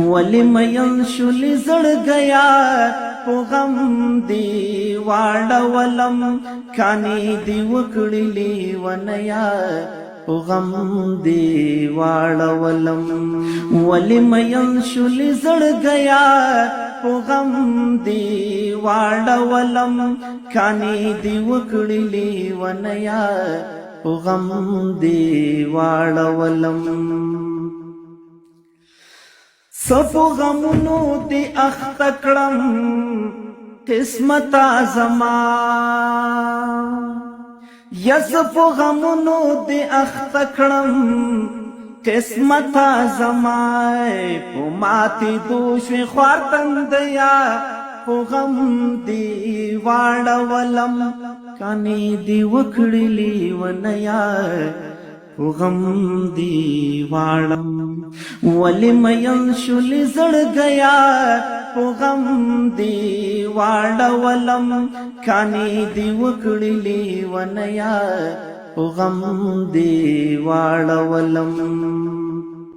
ولی مین شلی زړ گیا په غم دی واړولم کانی دی وکړی لیونیا په غم دی واړولم ولی مین شلی زړ گیا په غم دی واړولم کانی دی وکړی لیونیا په غم دی واړولم سپو غمونو دی اخته کړم قسمتا زما یا سپو غمونو دی اخته کړم قسمتا زما په ماتې دوشوي خوار تندیا په غم دی واړولم کانی دی وکړی لیونیا په غم دی واړم ولی مین شلی زړ گیا په غم دی واړولم کانی دی وکړی لیونیا په غم دی واړولم